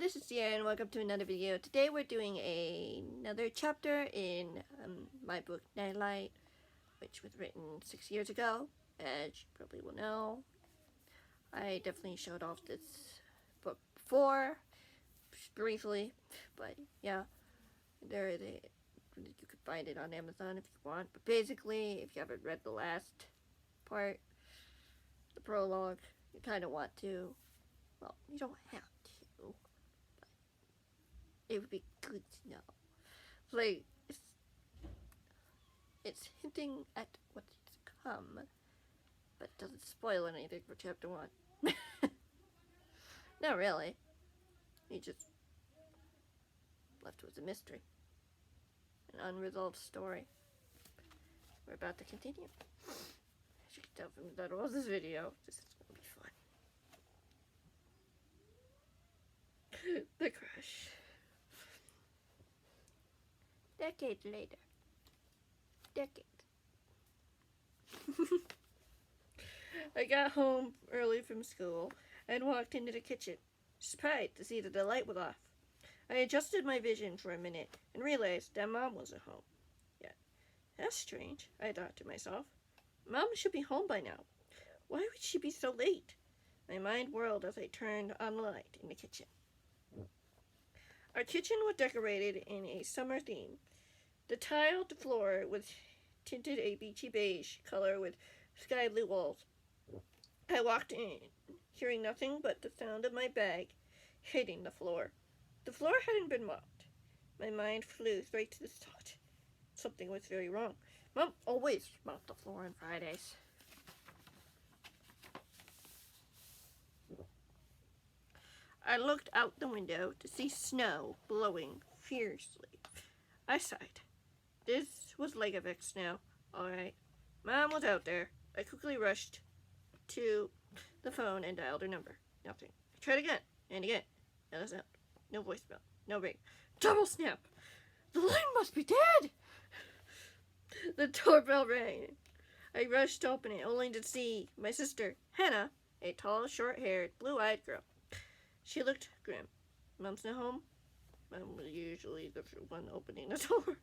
this is Sierra and welcome to another video. Today we're doing another chapter in my book Nightlight, which was written 6 years ago, as you probably will know. I definitely showed off this book before, briefly, but yeah, you could find it on Amazon if you want. But basically, if you haven't read the last part, the prologue, you kind of want to. Well, you don't have to, but it would be good to know. Like, it's hinting at what's to come, but it doesn't spoil anything for chapter 1. Not really. You just left with a mystery. An unresolved story. We're about to continue. As you can tell from the title of this video, this is going to be fun. The crush. Decades later. Decades. I got home early from school and walked into the kitchen, surprised to see that the light was off. I adjusted my vision for a minute and realized that Mom wasn't home yet. That's strange, I thought to myself. Mom should be home by now. Why would she be so late? My mind whirled as I turned on the light in the kitchen. Our kitchen was decorated in a summer theme. The tiled floor was tinted a beachy beige color with sky blue walls. I walked in, hearing nothing but the sound of my bag hitting the floor. The floor hadn't been mopped. My mind flew straight to this thought. Something was very wrong. Mom always mopped the floor on Fridays. I looked out the window to see snow blowing fiercely. I sighed. This was Legovic snow, all right. Mom was out there. I quickly rushed to the phone and dialed her number. Nothing. I tried again and again. No sound. No voicemail. No ring. Double snap! The line must be dead! The doorbell rang. I rushed to open it, only to see my sister, Hannah, a tall, short-haired, blue-eyed girl. She looked grim. Mom's not home? Mom was usually the one opening the door.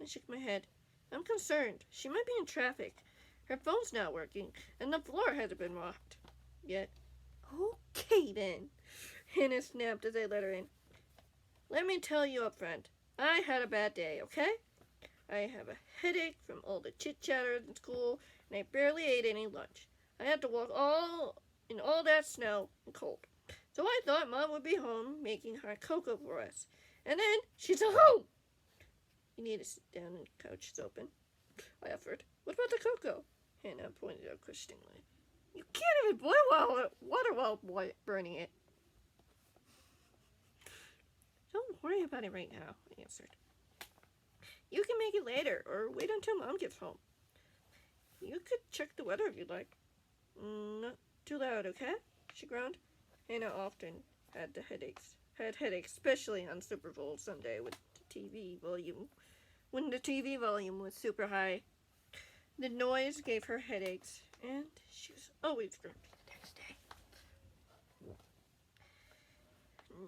I shook my head. I'm concerned. She might be in traffic. Her phone's not working, and the floor hasn't been mopped yet. Okay, then. Hannah snapped as I let her in. Let me tell you up front, I had a bad day, okay? I have a headache from all the chit-chatter in school, and I barely ate any lunch. I had to walk in all that snow and cold. So I thought Mom would be home making hot cocoa for us. And then she's at home. You need to sit down and the couch is open. I offered. What about the cocoa? Hannah pointed out questioningly. You can't even boil water while burning it. Don't worry about it right now, I answered. You can make it later, or wait until Mom gets home. You could check the weather if you'd like. Not too loud, okay? She groaned. Hannah often had headaches, especially on Super Bowl Sunday with the TV volume. When the TV volume was super high, the noise gave her headaches, and she was always grumpy the next day.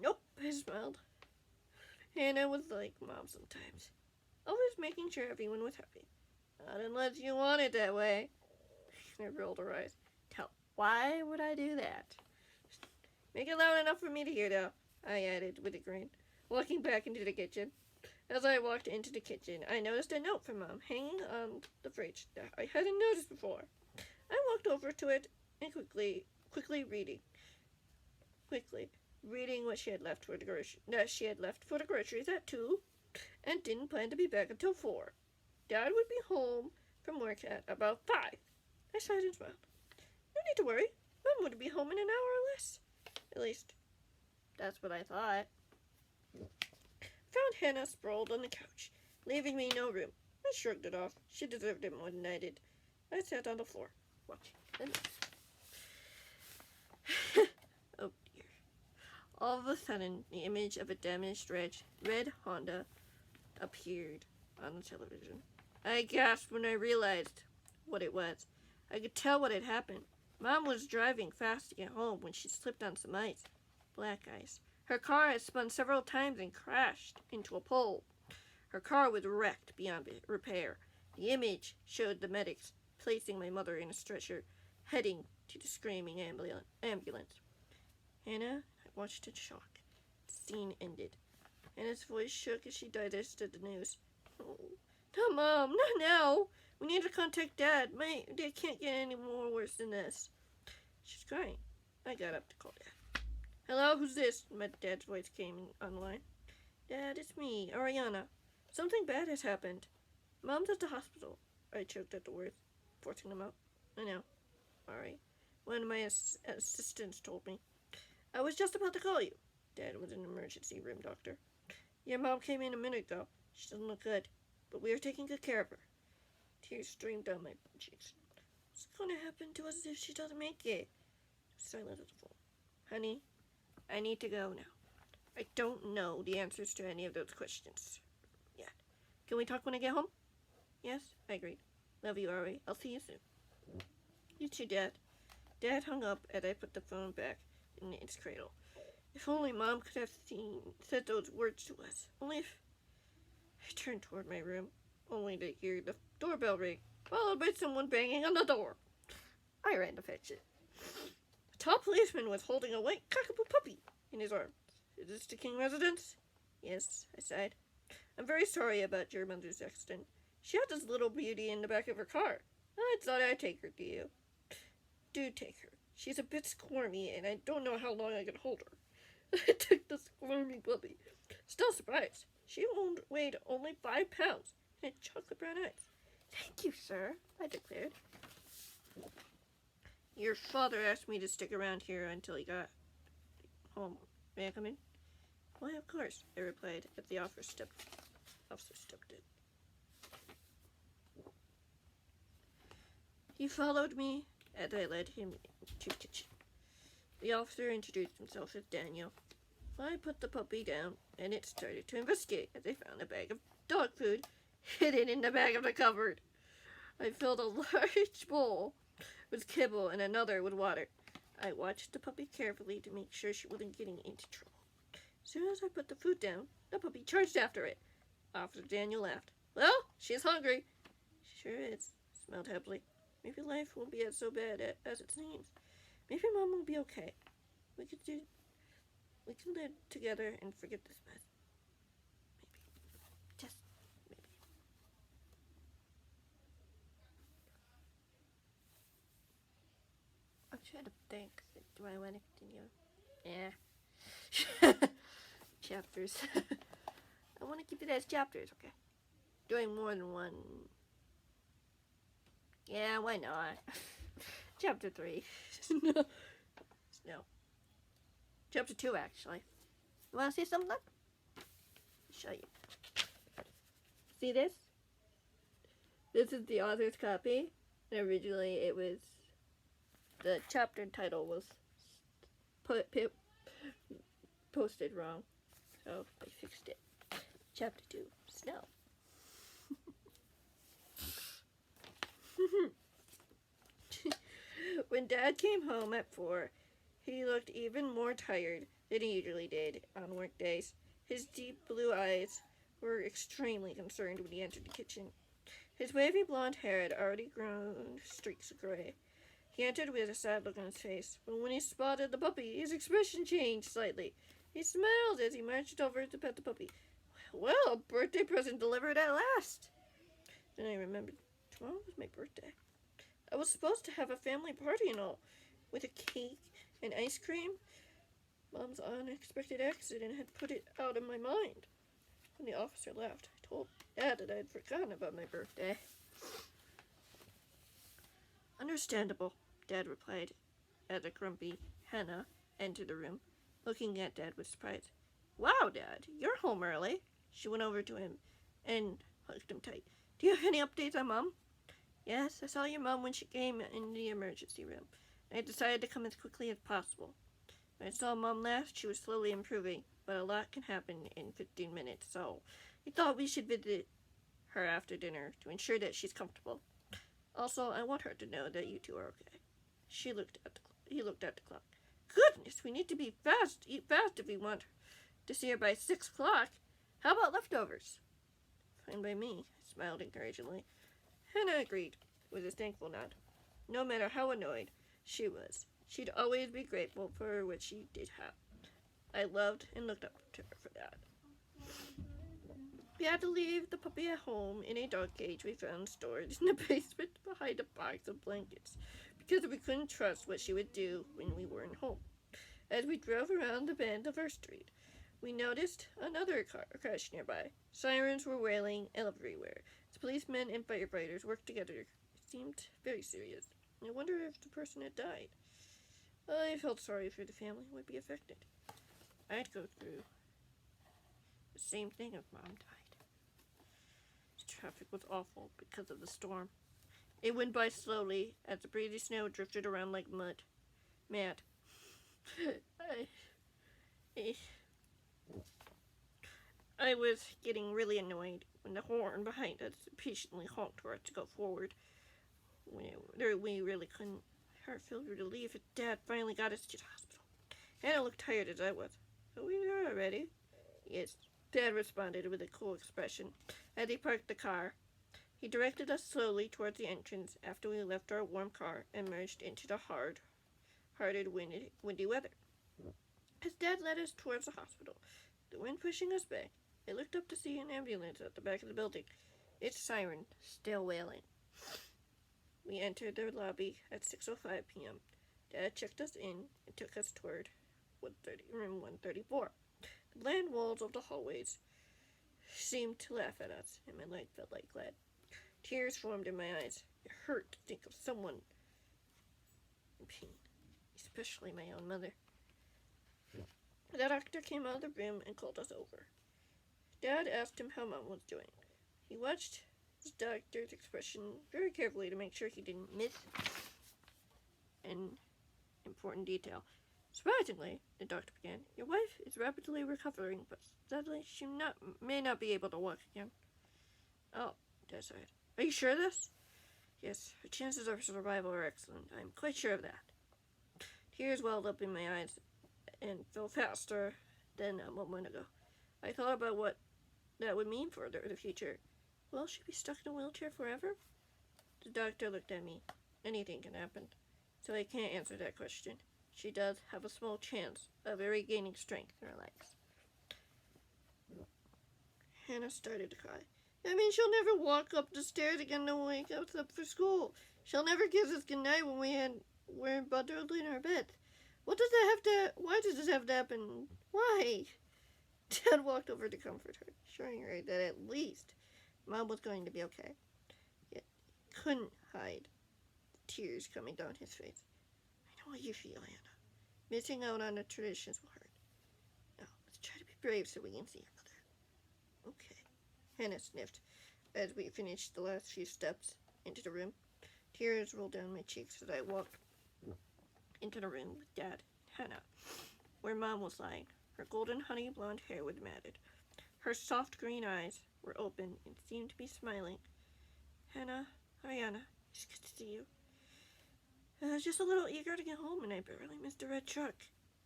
Nope, I smiled. Hannah was like Mom sometimes, always making sure everyone was happy. Not unless you want it that way. I rolled her eyes. Why would I do that? Make it loud enough for me to hear, though, I added with a grin, walking back into the kitchen. As I walked into the kitchen, I noticed a note from Mom hanging on the fridge that I hadn't noticed before. I walked over to it and quickly reading what she had left for the groceries at 2 and didn't plan to be back until 4. Dad would be home from work at about 5. I sighed and smiled. No need to worry. Mom would be home in an hour or less. At least, that's what I thought. Found Hannah sprawled on the couch, leaving me no room. I shrugged it off. She deserved it more than I did. I sat on the floor, watching the news. Oh dear. All of a sudden, the image of a damaged red Honda appeared on the television. I gasped when I realized what it was. I could tell what had happened. Mom was driving fast to get home when she slipped on some ice. Black ice. Her car had spun several times and crashed into a pole. Her car was wrecked beyond repair. The image showed the medics placing my mother in a stretcher, heading to the screaming ambulance. Hannah watched in shock. The scene ended. Hannah's voice shook as she digested the news. Oh, no, Mom, not now. We need to contact Dad. My dad can't get any more worse than this. She's crying. I got up to call Dad. Hello, who's this? My dad's voice came online. Dad, it's me, Ariana. Something bad has happened. Mom's at the hospital. I choked at the words, forcing them out. I know. Alright. One of my assistants told me. I was just about to call you. Dad was an emergency room doctor. Your mom came in a minute ago. She doesn't look good, but we are taking good care of her. Tears streamed down my cheeks. What's going to happen to us if she doesn't make it? Silent as a phone. Honey, I need to go now. I don't know the answers to any of those questions yet. Can we talk when I get home? Yes, I agreed. Love you, Ari. I'll see you soon. You too, Dad. Dad hung up as I put the phone back in its cradle. If only Mom could have said those words to us. Only if... I turned toward my room, only to hear the doorbell ring, followed by someone banging on the door. I ran to fetch it. A tall policeman was holding a white cockapoo puppy in his arms. Is this the King residence? Yes, I sighed. I'm very sorry about your mother's accident. She had this little beauty in the back of her car. I thought I'd take her to you. Do take her. She's a bit squirmy, and I don't know how long I can hold her. I took the squirmy puppy. Still surprised. She weighed only 5 pounds and had chocolate brown eyes. Thank you, sir, I declared. Your father asked me to stick around here until he got home. May I come in? Why, of course, I replied as the officer stepped in. He followed me as I led him to the kitchen. The officer introduced himself as Daniel. I put the puppy down, and it started to investigate as I found a bag of dog food hidden in the back of the cupboard. I filled a large bowl with kibble and another with water. I watched the puppy carefully to make sure she wasn't getting into trouble. As soon as I put the food down, the puppy charged after it. Officer Daniel laughed. Well, she's hungry. She sure is, smiled happily. Maybe life won't be so bad as it seems. Maybe Mom will be okay. We can live together and forget this mess. Maybe. Just maybe. I'm trying to think. Do I want to continue? Yeah. Chapters. I want to keep it as chapters, okay? Doing more than one. Yeah, why not? Chapter 3. No. Chapter 2, actually. You want to see something? I'll show you. See this? This is the author's copy. And originally it was... The chapter title was posted wrong. So I fixed it. Chapter 2, Snow. When Dad came home at 4, he looked even more tired than he usually did on work days. His deep blue eyes were extremely concerned when he entered the kitchen. His wavy blonde hair had already grown streaks of gray. He entered with a sad look on his face, but when he spotted the puppy, his expression changed slightly. He smiled as he marched over to pet the puppy. Well, a birthday present delivered at last. Then I remembered, tomorrow was my birthday. I was supposed to have a family party and all, with a cake and ice cream. Mom's unexpected accident had put it out of my mind. When the officer left, I told Dad that I had forgotten about my birthday. Understandable, Dad replied, as a grumpy Hannah entered the room, looking at Dad with surprise. Wow, Dad, you're home early. She went over to him and hugged him tight. Do you have any updates on Mom? Yes, I saw your mom when she came in the emergency room. I decided to come as quickly as possible. When I saw Mom last, she was slowly improving, but a lot can happen in 15 minutes, so we thought we should visit her after dinner to ensure that she's comfortable. Also, I want her to know that you two are okay. He looked at the clock. Goodness, we need to eat fast if we want to see her by 6 o'clock. How about leftovers? Fine by me, I smiled encouragingly. Hannah agreed, with a thankful nod. No matter how annoyed she was, she'd always be grateful for what she did have. I loved and looked up to her for that. We had to leave the puppy at home in a dog cage we found stored in the basement behind a box of blankets, because we couldn't trust what she would do when we weren't home. As we drove around the bend of our street, we noticed another car crash nearby. Sirens were wailing everywhere. As policemen and firefighters worked together, it seemed very serious. I wonder if the person had died. I felt sorry for the family who would be affected. I'd go through the same thing if Mom died. The traffic was awful because of the storm. It went by slowly as the breezy snow drifted around like mud. Mad. I was getting really annoyed when the horn behind us patiently honked for us to go forward. We really couldn't. My heart filled with relief as Dad finally got us to the hospital. Hannah looked tired as I was. "So we are ready?" "Yes," Dad responded with a cool expression as he parked the car. He directed us slowly towards the entrance after we left our warm car and merged into the hearted windy weather. As Dad led us towards the hospital, the wind pushing us back, I looked up to see an ambulance at the back of the building, its siren still wailing. We entered the lobby at 6:05 p.m. Dad checked us in and took us toward room 134. The bland walls of the hallways seemed to laugh at us, and my leg felt like lead. Tears formed in my eyes. It hurt to think of someone in pain, especially my own mother. The doctor came out of the room and called us over. Dad asked him how Mom was doing. He watched his doctor's expression very carefully to make sure he didn't miss an important detail. "Surprisingly," the doctor began, "your wife is rapidly recovering, but sadly she may not be able to walk again." "Oh," Dad sighed. "Are you sure of this?" "Yes, her chances of survival are excellent. I'm quite sure of that." Tears welled up in my eyes and fell faster than a moment ago. I thought about what that would mean for the future. Will she be stuck in a wheelchair forever? The doctor looked at me. Anything can happen, so I can't answer that question. She does have a small chance of regaining strength in her legs. Hannah started to cry. "I mean, she'll never walk up the stairs again to wake us up for school. She'll never kiss us goodnight when we're bundled in our bed. Why does this have to happen? Why?" Dad walked over to comfort her, assuring her that at least Mom was going to be okay. Yet he couldn't hide the tears coming down his face. "I know how you feel, Hannah. Missing out on the traditions will hurt. Now, let's try to be brave so we can see your mother." "Okay," Hannah sniffed as we finished the last few steps into the room. Tears rolled down my cheeks as I walked into the room with Dad and Hannah, where Mom was lying. Her golden honey blonde hair was matted. Her soft green eyes were open and seemed to be smiling. "Hannah, Ariana, it's good to see you. I was just a little eager to get home, and I barely missed the red truck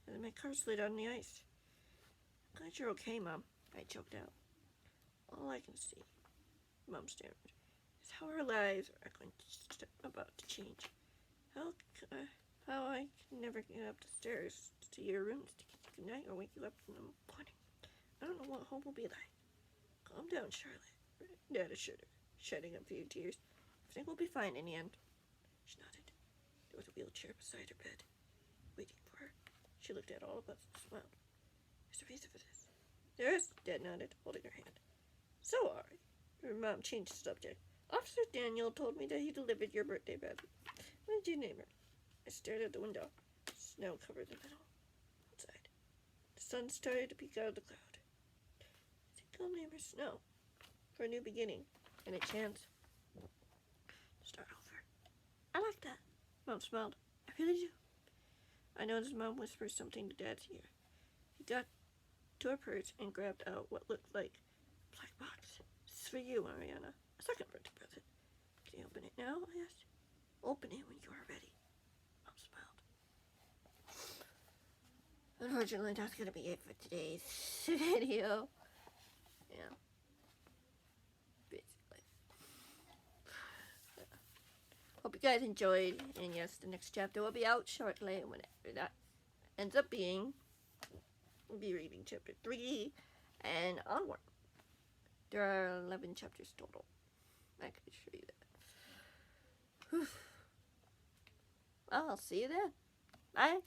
as my car slid on the ice." "I'm glad you're okay, Mom," I choked out. "All I can see," Mom stammered, "is how our lives are about to change. How I can never get up the stairs to your rooms to kiss you goodnight or wake you up in the morning. I don't know what home will be like." "Calm down, Charlotte," Dad assured her, shedding a few tears. "Everything will be fine in the end." She nodded. There was a wheelchair beside her bed, waiting for her. She looked at all of us and smiled. "There's a reason for this." "There is," Dad nodded, holding her hand. "So, Ari," her mom changed the subject. "Officer Daniel told me that he delivered your birthday present. What did you name her?" I stared at the window. Snow covered the metal outside. The sun started to peek out of the cloud. "I think I'll name her Snow, for a new beginning and a chance to start over." "I like that," Mom smiled. "I really do." I noticed Mom whispered something to Dad's ear. He got to her purse and grabbed out what looked like a black box. "This is for you, Ariana. A second birthday present. Can you open it now?" I asked. "Open it when you are ready." Mom smiled. unfortunately, that's gonna be it for today's video. Yeah. Basically. Hope you guys enjoyed, and yes, the next chapter will be out shortly. Whenever that ends up being, we'll be reading chapter 3 and onward. There are 11 chapters total. I can show you that. Well, I'll see you then. Bye.